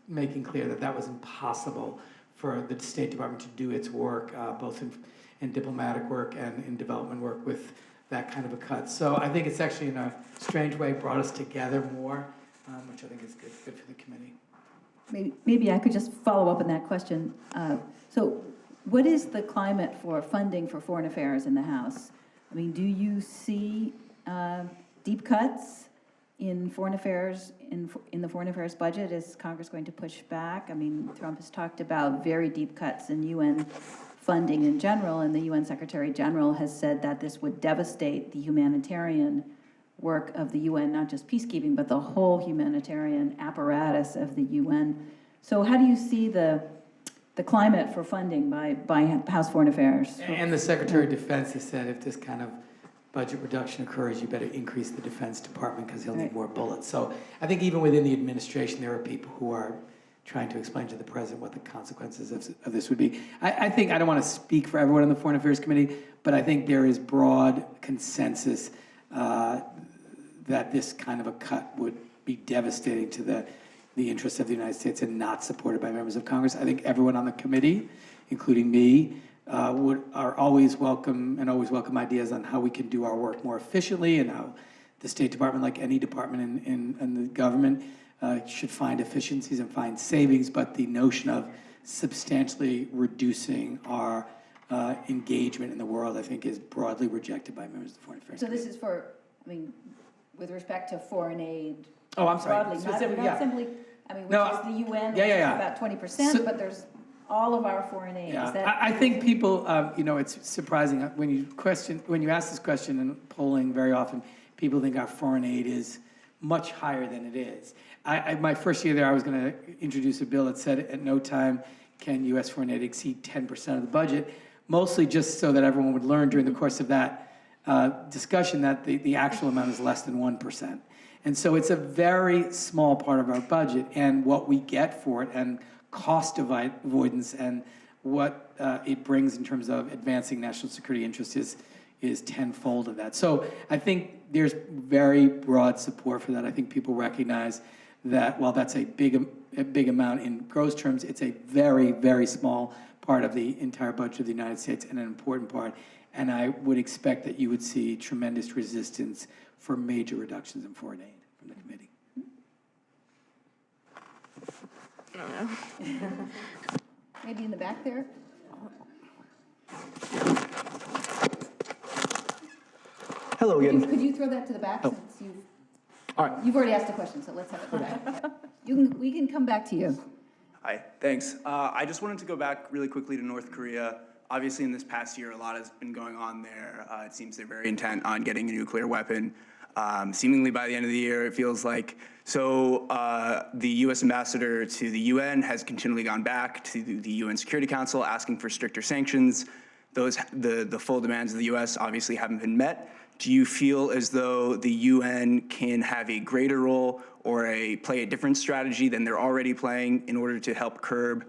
making clear that that was impossible for the State Department to do its work, both in diplomatic work and in development work with that kind of a cut. So I think it's actually, in a strange way, brought us together more, which I think is good for the committee. Maybe I could just follow up on that question. So what is the climate for funding for foreign affairs in the House? I mean, do you see deep cuts in foreign affairs, in the foreign affairs budget? Is Congress going to push back? I mean, Trump has talked about very deep cuts in UN funding in general, and the UN Secretary General has said that this would devastate the humanitarian work of the UN, not just peacekeeping, but the whole humanitarian apparatus of the UN. So how do you see the climate for funding by House Foreign Affairs? And the Secretary of Defense has said if this kind of budget reduction occurs, you better increase the Defense Department because he'll need more bullets. So I think even within the administration, there are people who are trying to explain to the president what the consequences of this would be. I think, I don't want to speak for everyone in the Foreign Affairs Committee, but I think there is broad consensus that this kind of a cut would be devastating to the interests of the United States and not supported by members of Congress. I think everyone on the committee, including me, are always welcome ideas on how we can do our work more efficiently and how the State Department, like any department in the government, should find efficiencies and find savings. But the notion of substantially reducing our engagement in the world, I think, is broadly rejected by members of the Foreign Affairs Committee. So this is for, I mean, with respect to foreign aid. Oh, I'm sorry. Broadly, Specifically, not simply, I mean, which is the UN, which is about 20%, but there's all of our foreign aid. Yeah, Is that, I think people, it's surprising when you ask this question in polling very often, people think our foreign aid is much higher than it is. My first year there, I was going to introduce a bill that said at no time can U.S. foreign aid exceed 10% of the budget, mostly just so that everyone would learn during the course of that discussion that the actual amount is less than 1%. And so it's a very small part of our budget, and what we get for it and cost avoidance and what it brings in terms of advancing national security interests is tenfold of that. So I think there's very broad support for that. I think people recognize that while that's a big amount in gross terms, it's a very, very small part of the entire budget of the United States and an important part. And I would expect that you would see tremendous resistance for major reductions in foreign aid from the committee. I don't know. maybe in the back there? Hello again. Could you throw that to the back since you've already asked a question, so let's have it back. We can come back to you. Hi, thanks. I just wanted to go back really quickly to North Korea. Obviously, in this past year, a lot has been going on there. It seems they're very intent on getting a nuclear weapon. Seemingly by the end of the year, it feels like. So the U.S. ambassador to the UN has continually gone back to the UN Security Council asking for stricter sanctions. The full demands of the U.S. obviously haven't been met. Do you feel as though the UN can have a greater role or play a different strategy than they're already playing in order to help curb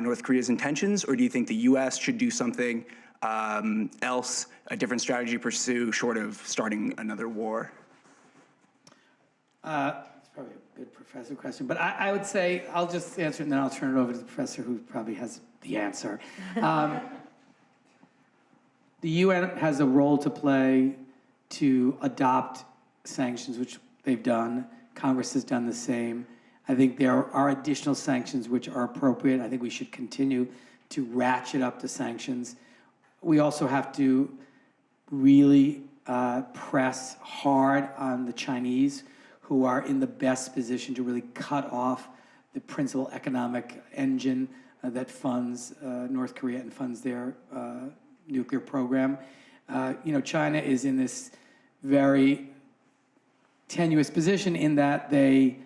North Korea's intentions? Or do you think the U.S. should do something else, a different strategy pursue, short of starting another war? It's probably a good professor question, but I would say, I'll just answer it and then I'll turn it over to the professor who probably has the answer. The UN has a role to play to adopt sanctions, which they've done. Congress has done the same. I think there are additional sanctions which are appropriate. I think we should continue to ratchet up the sanctions. We also have to really press hard on the Chinese, who are in the best position to really cut off the principal economic engine that funds North Korea and funds their nuclear program. China is in this very tenuous position in that they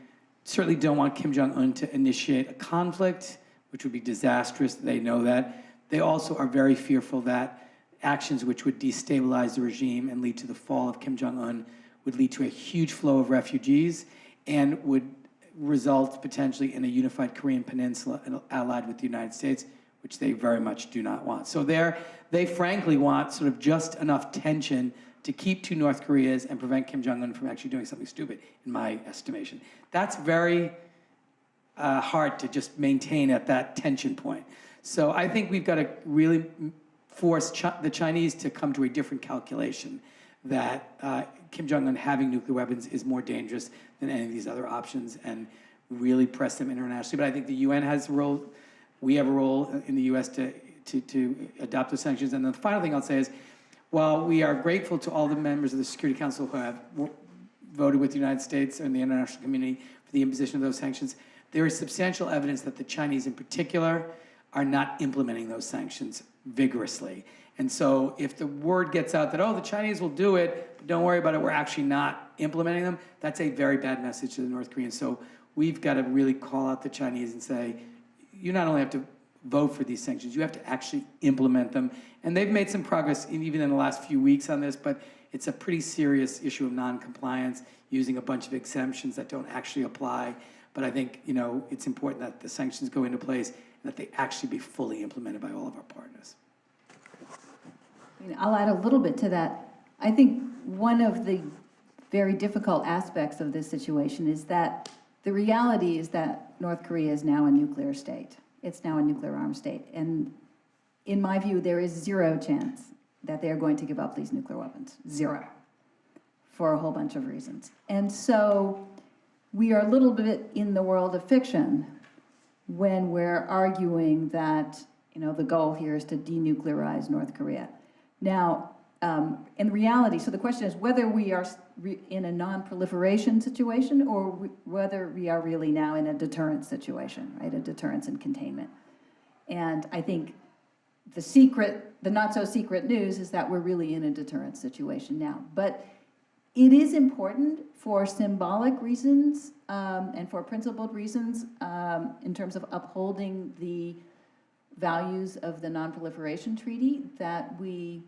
certainly don't want Kim Jong-un to initiate a conflict, which would be disastrous. They know that. They also are very fearful that actions which would destabilize the regime and lead to the fall of Kim Jong-un would lead to a huge flow of refugees and would result potentially in a unified Korean peninsula allied with the United States, which they very much do not want. So they frankly want sort of just enough tension to keep two North Koreas and prevent Kim Jong-un from actually doing something stupid, in my estimation. That's very hard to just maintain at that tension point. So I think we've got to really force the Chinese to come to a different calculation that Kim Jong-un having nuclear weapons is more dangerous than any of these other options, and really press them internationally. But I think the UN has a role, we have a role in the US to adopt those sanctions. And the final thing I'll say is, while we are grateful to all the members of the Security Council who have voted with the United States and the international community for the imposition of those sanctions, there is substantial evidence that the Chinese in particular are not implementing those sanctions vigorously. And so if the word gets out that, oh, the Chinese will do it, but don't worry about it, we're actually not implementing them, that's a very bad message to the North Koreans. So we've got to really call out the Chinese and say, you not only have to vote for these sanctions, you have to actually implement them. And they've made some progress even in the last few weeks on this, but it's a pretty serious issue of non-compliance, using a bunch of exemptions that don't actually apply. But I think, it's important that the sanctions go into place and that they actually be fully implemented by all of our partners. I'll add a little bit to that. I think one of the very difficult aspects of this situation is that the reality is that North Korea is now a nuclear state. It's now a nuclear armed state. And in my view, there is zero chance that they are going to give up these nuclear weapons. Zero. For a whole bunch of reasons. And so we are a little bit in the world of fiction when we're arguing that, the goal here is to denuclearize North Korea. Now, in reality, so the question is whether we are in a non-proliferation situation or whether we are really now in a deterrence situation, right? A deterrence and containment. And I think the not-so-secret news is that we're really in a deterrence situation now. But it is important for symbolic reasons and for principled reasons in terms of upholding the values of the Non-Proliferation Treaty that we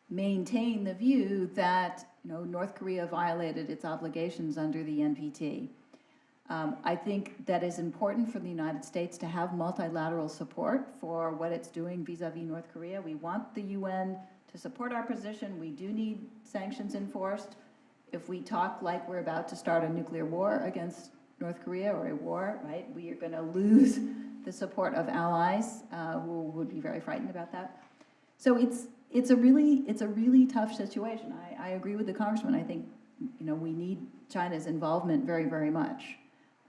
maintain the view that North Korea violated its obligations under the NPT. I think that is important for the United States to have multilateral support for what it's doing vis-a-vis North Korea. We want the UN to support our position. We do need sanctions enforced. If we talk like we're about to start a nuclear war against North Korea or a war, right, we are going to lose the support of allies who would be very frightened about that. So it's a really tough situation. I agree with the congressman. I think we need China's involvement very, very much,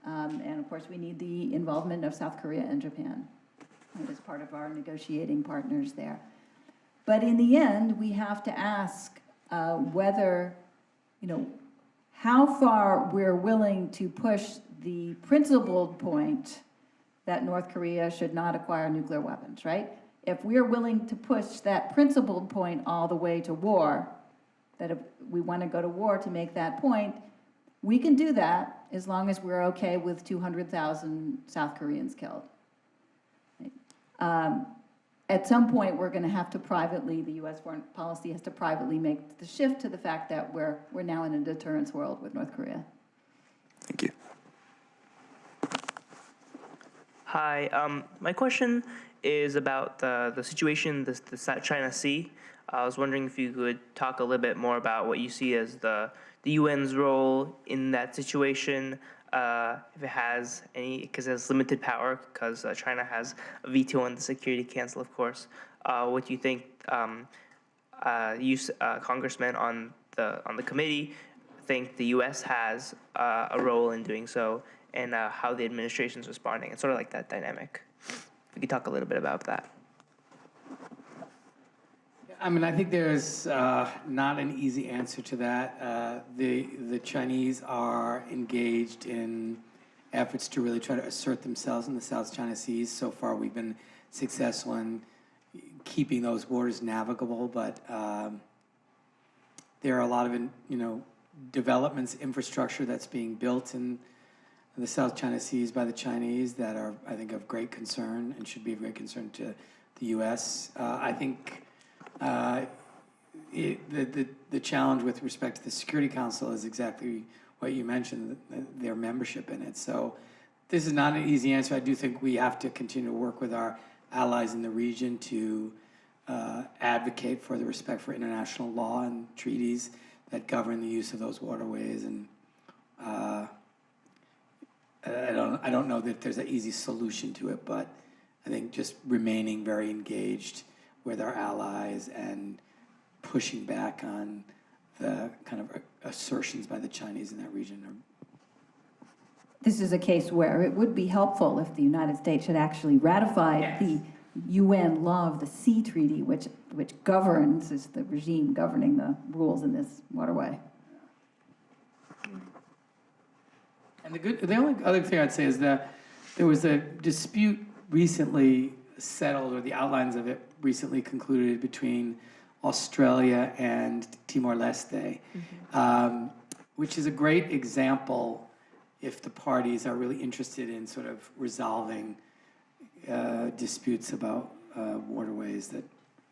and of course we need the involvement of South Korea and Japan as part of our negotiating partners there. But in the end, we have to ask whether how far we're willing to push the principled point that North Korea should not acquire nuclear weapons, right? If we're willing to push that principled point all the way to war, that if we want to go to war to make that point, we can do that as long as we're okay with 200,000 South Koreans killed. At some point, we're going to have to privately, the U.S. foreign policy has to privately make the shift to the fact that we're now in a deterrence world with North Korea. Thank you. Hi, my question is about the situation, the China Sea. I was wondering if you could talk a little bit more about what you see as the UN's role in that situation, if it has any, because it has limited power, because China has a veto on the Security Council, of course. What do you think, Congressman on the committee, think the U.S. has a role in doing so, and how the administration is responding, and sort of like that dynamic? If we could talk a little bit about that. I mean, I think there's not an easy answer to that. The Chinese are engaged in efforts to really try to assert themselves in the South China Seas. So far, we've been successful in keeping those waters navigable, but there are a lot of, developments, infrastructure that's being built in the South China Seas by the Chinese that are, I think, of great concern and should be of great concern to the U.S. I think the challenge with respect to the Security Council is exactly what you mentioned, their membership in it. So this is not an easy answer. I do think we have to continue to work with our allies in the region to advocate for the respect for international law and treaties that govern the use of those waterways. And I don't know that there's an easy solution to it, but I think just remaining very engaged with our allies and pushing back on the kind of assertions by the Chinese in that region. This is a case where it would be helpful if the United States should actually ratify the UN Law of the Sea Treaty, which governs, is the regime governing the rules in this waterway. And the only other thing I'd say is that there was a dispute recently settled, or the outlines of it recently concluded, between Australia and Timor-Leste, which is a great example if the parties are really interested in sort of resolving disputes about waterways, that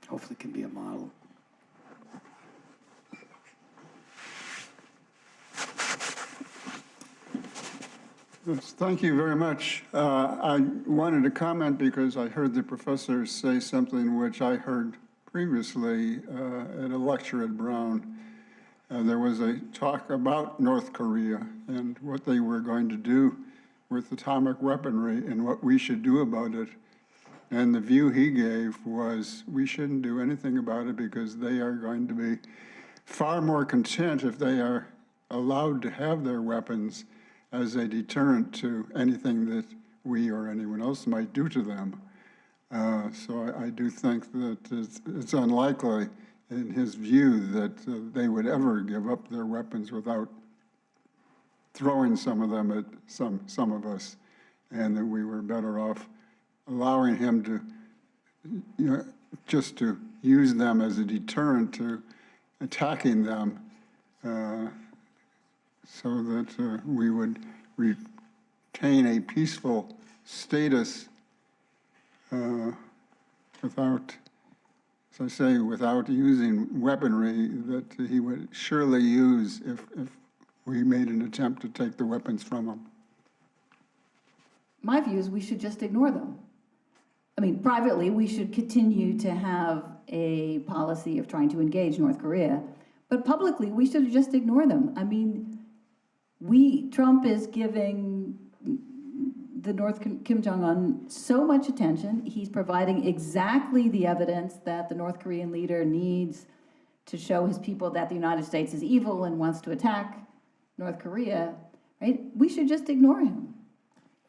hopefully can be a model. Yes, thank you very much. I wanted to comment because I heard the professor say something which I heard previously at a lecture at Brown. There was a talk about North Korea and what they were going to do with atomic weaponry and what we should do about it. And the view he gave was we shouldn't do anything about it because they are going to be far more content if they are allowed to have their weapons as a deterrent to anything that we or anyone else might do to them. So I do think that it's unlikely, in his view, that they would ever give up their weapons without throwing some of them at some of us, and that we were better off allowing him to, just to use them as a deterrent to attacking them, so that we would retain a peaceful status without, as I say, without using weaponry that he would surely use if we made an attempt to take the weapons from him. My view is we should just ignore them. I mean, privately, we should continue to have a policy of trying to engage North Korea, but publicly, we should just ignore them. I mean, Trump is giving the Kim Jong-un so much attention. He's providing exactly the evidence that the North Korean leader needs to show his people that the United States is evil and wants to attack North Korea, right? We should just ignore him,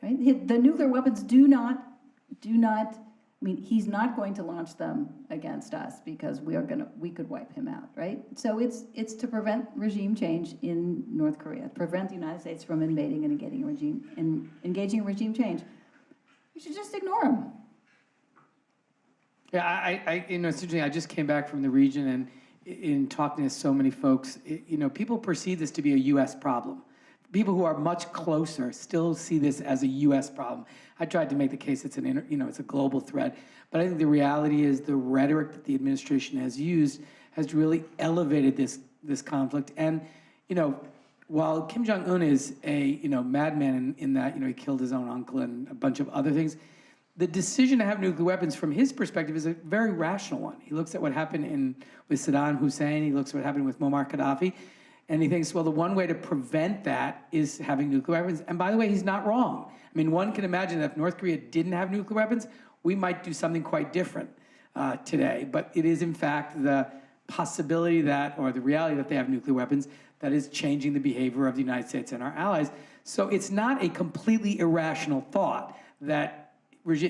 right? The nuclear weapons do not, I mean, he's not going to launch them against us because we could wipe him out, right? So it's to prevent regime change in North Korea, prevent the United States from invading and engaging in regime change. We should just ignore him. Yeah, it's interesting. I just came back from the region, and in talking to so many folks, people perceive this to be a U.S. problem. People who are much closer still see this as a U.S. problem. I tried to make the case it's it's a global threat, but I think the reality is the rhetoric that the administration has used has really elevated this conflict. And while Kim Jong-un is a madman in that he killed his own uncle and a bunch of other things, the decision to have nuclear weapons from his perspective is a very rational one. He looks at what happened with Saddam Hussein. He looks at what happened with Muammar Gaddafi. And he thinks, well, the one way to prevent that is having nuclear weapons. And by the way, he's not wrong. I mean, one can imagine that if North Korea didn't have nuclear weapons, we might do something quite different today. But it is, in fact, the possibility that, or the reality that they have nuclear weapons, that is changing the behavior of the United States and our allies. So it's not a completely irrational thought that, which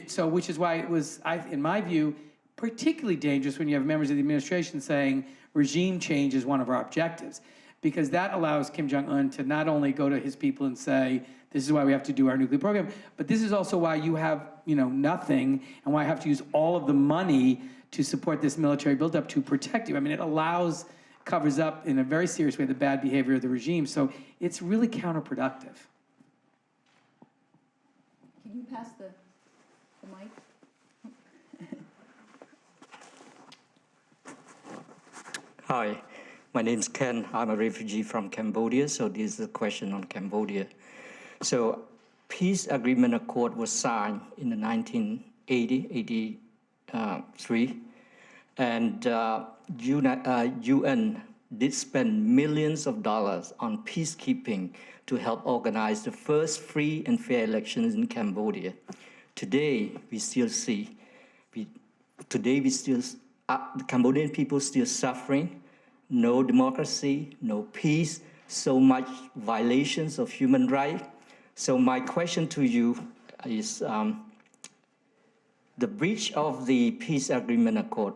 is why it was, in my view, particularly dangerous when you have members of the administration saying regime change is one of our objectives, because that allows Kim Jong-un to not only go to his people and say, this is why we have to do our nuclear program, but this is also why you have, nothing, and why I have to use all of the money to support this military buildup to protect you. I mean, it covers up in a very serious way the bad behavior of the regime. So it's really counterproductive. Can you pass the mic? Hi, my name is Ken. I'm a refugee from Cambodia, so this is a question on Cambodia. So, peace agreement accord was signed in the 1983, and UN did spend millions of dollars on peacekeeping to help organize the first free and fair elections in Cambodia. Today, we still see, the Cambodian people still suffering, no democracy, no peace, so much violations of human rights. So my question to you is, the breach of the peace agreement accord,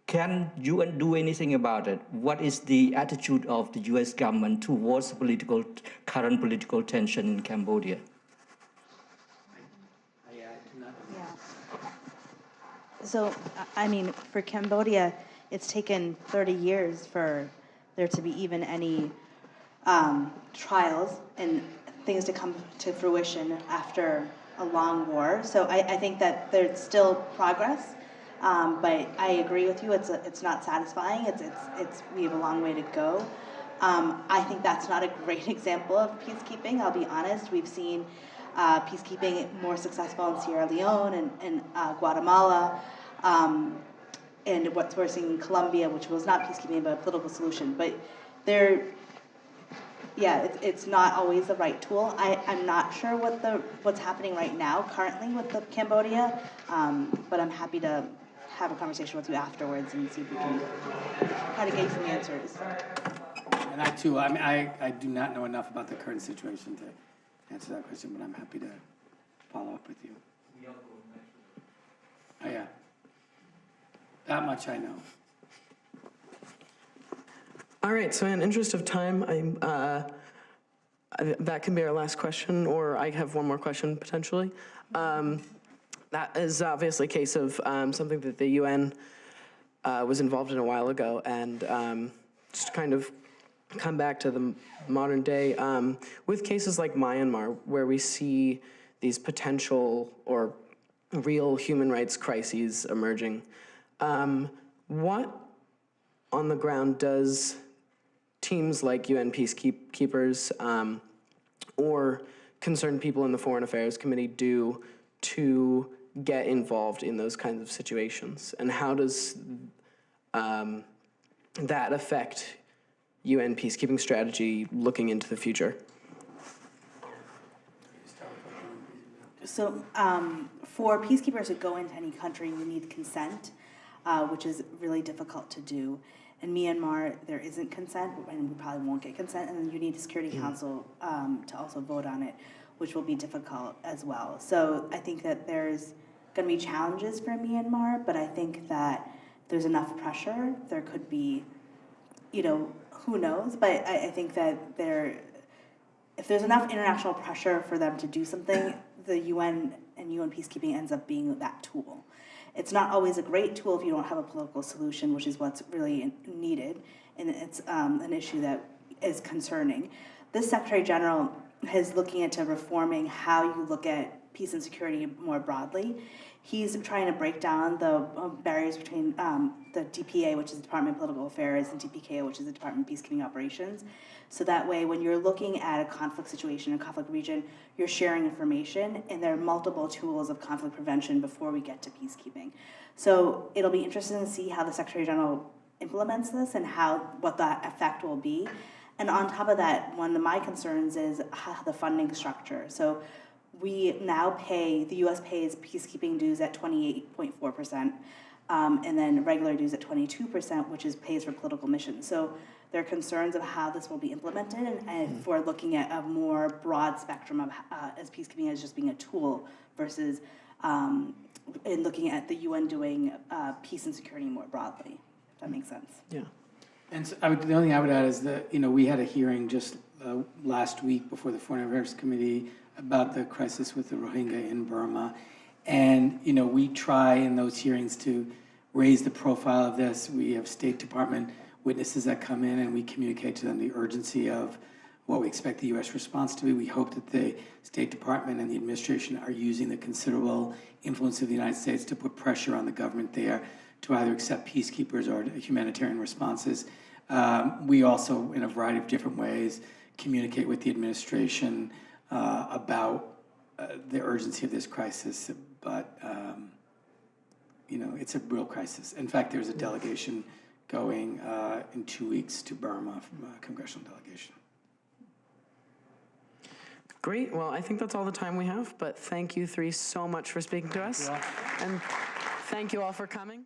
can UN do anything about it? What is the attitude of the US government towards current political tension in Cambodia? So, I mean, for Cambodia, it's taken 30 years for there to be even any trials and things to come to fruition after a long war. So I think that there's still progress, but I agree with you. It's not satisfying. We have a long way to go. I think that's not a great example of peacekeeping. I'll be honest. We've seen peacekeeping more successful in Sierra Leone and Guatemala, and what we're seeing in Colombia, which was not peacekeeping but a political solution. But it's not always the right tool. I'm not sure what's happening right now currently with Cambodia, but I'm happy to have a conversation with you afterwards and see if we can try to get you some answers. And I too, I mean, I do not know enough about the current situation to answer that question, but I'm happy to follow up with you. Oh yeah, that much I know. All right, so in interest of time, that can be our last question, or I have one more question potentially. That is obviously a case of something that the UN was involved in a while ago, and just to kind of come back to the modern day, with cases like Myanmar, where we see these potential or real human rights crises emerging, what on the ground does teams like UN peacekeepers or concerned people in the Foreign Affairs Committee do to get involved in those kinds of situations? And how does that affect UN peacekeeping strategy looking into the future? So for peacekeepers to go into any country, you need consent, which is really difficult to do. In Myanmar, there isn't consent, and we probably won't get consent, and then you need a Security Council to also vote on it, which will be difficult as well. So I think that there's going to be challenges for Myanmar, but I think that there's enough pressure. There could be, who knows, but I think that if there's enough international pressure for them to do something, the UN and UN peacekeeping ends up being that tool. It's not always a great tool if you don't have a political solution, which is what's really needed, and it's an issue that is concerning. This Secretary General is looking into reforming how you look at peace and security more broadly. He's trying to break down the barriers between the DPA, which is the Department of Political Affairs, and DPKO, which is the Department of Peacekeeping Operations. So that way, when you're looking at a conflict situation, a conflict region, you're sharing information, and there are multiple tools of conflict prevention before we get to peacekeeping. So it'll be interesting to see how the Secretary General implements this and what that effect will be. And on top of that, one of my concerns is the funding structure. So we now the U.S. pays peacekeeping dues at 28.4%, and then regular dues at 22%, which pays for political missions. So there are concerns of how this will be implemented, and if we're looking at a more broad spectrum of as peacekeeping as just being a tool versus in looking at the UN doing peace and security more broadly, if that makes sense. Yeah. And so the only thing I would add is that, we had a hearing just last week before the Foreign Affairs Committee about the crisis with the Rohingya in Burma. And, we try in those hearings to raise the profile of this. We have State Department witnesses that come in and we communicate to them the urgency of what we expect the U.S. response to be. We hope that the State Department and the administration are using the considerable influence of the United States to put pressure on the government there to either accept peacekeepers or humanitarian responses. We also, in a variety of different ways, communicate with the administration about the urgency of this crisis, but it's a real crisis. In fact, there's a delegation going in 2 weeks to Burma, from a congressional delegation. Great. Well, I think that's all the time we have, but thank you three so much for speaking to us. And thank you all for coming.